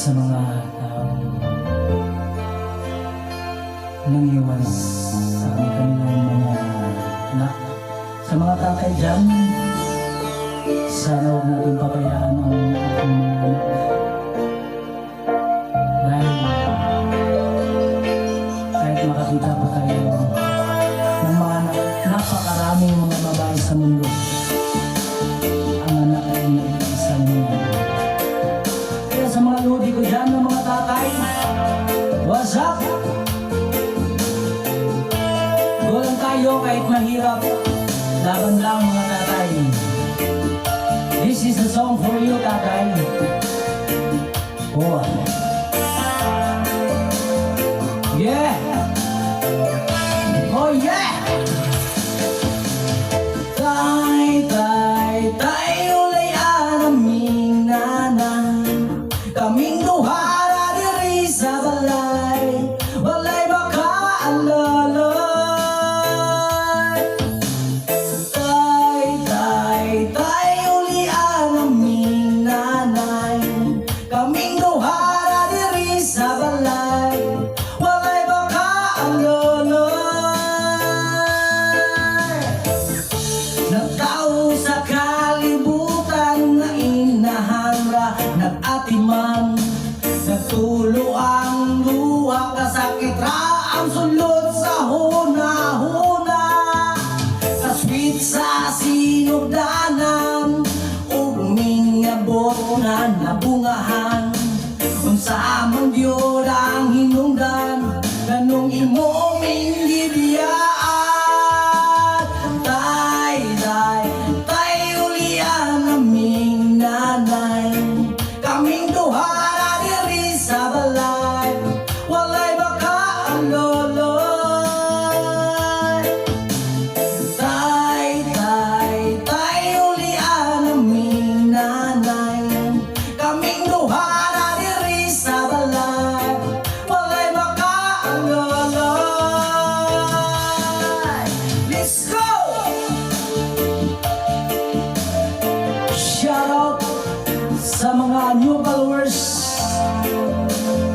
sa mga nangiwan sa kanilang mga anak. Sa mga tatay dyan, sana huwag natin pabayaan ang ating mga anak. Dahil kahit makakita pa tayo ng mga napakaraming mga babae sa mundo, ang anak ay nag-iisang mga. Kaya sa mga lodi ko dyan ng mga tatay, what's up? Golang tayo kahit mahirap, laban lang mga tatay. This is the song for you, tatay. Oh. Yeah! Oh yeah! Tay, tay, tay, ulay anaming nanay. Kaming duha na diri sa balay, walay makaalalay. Tay, tay, tay, uli anaming nanay. Kaming duha na diri sa balay, walay makaalalay. Nagtao sa kalibutan na inahanra, nag-atiman, nagtulo ang luha, kasakit ra ang sulod sa huna-huna. Kasweet sa sinugdanan, ug mingabot na nabungahan. Unsa man gyud ang hinungdan, ganong imo minggibiyaan. Tay, tay, tay, ulian aming nanay. Kaming duha na diri sa balay, walay makaaloloy. Tay, tay, tay, ulian aming nanay. Kaming duha na diri sa balay, walay makaaloloy. Let's go! Shout out sa mga new followers.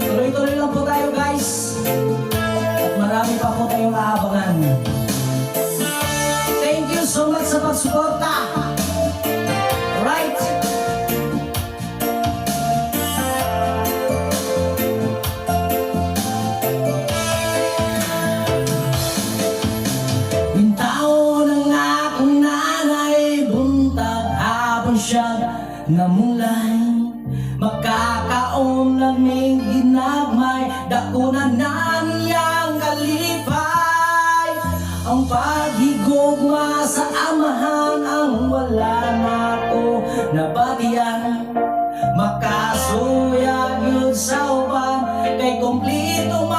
Tuloy-tuloy lang po tayo, guys. At marami pa po tayong aabangan. Thank you so much sa pagsuporta. Alright? Bintao ng akong nanay, buntag hapon siya namulay. Makakaon lang ning ginagmay, dakunan na niyang kalipay. Ang paghigugma sa amahan, ang wala na ko nabatian. Makasuyag yun sa uban, kay kumplito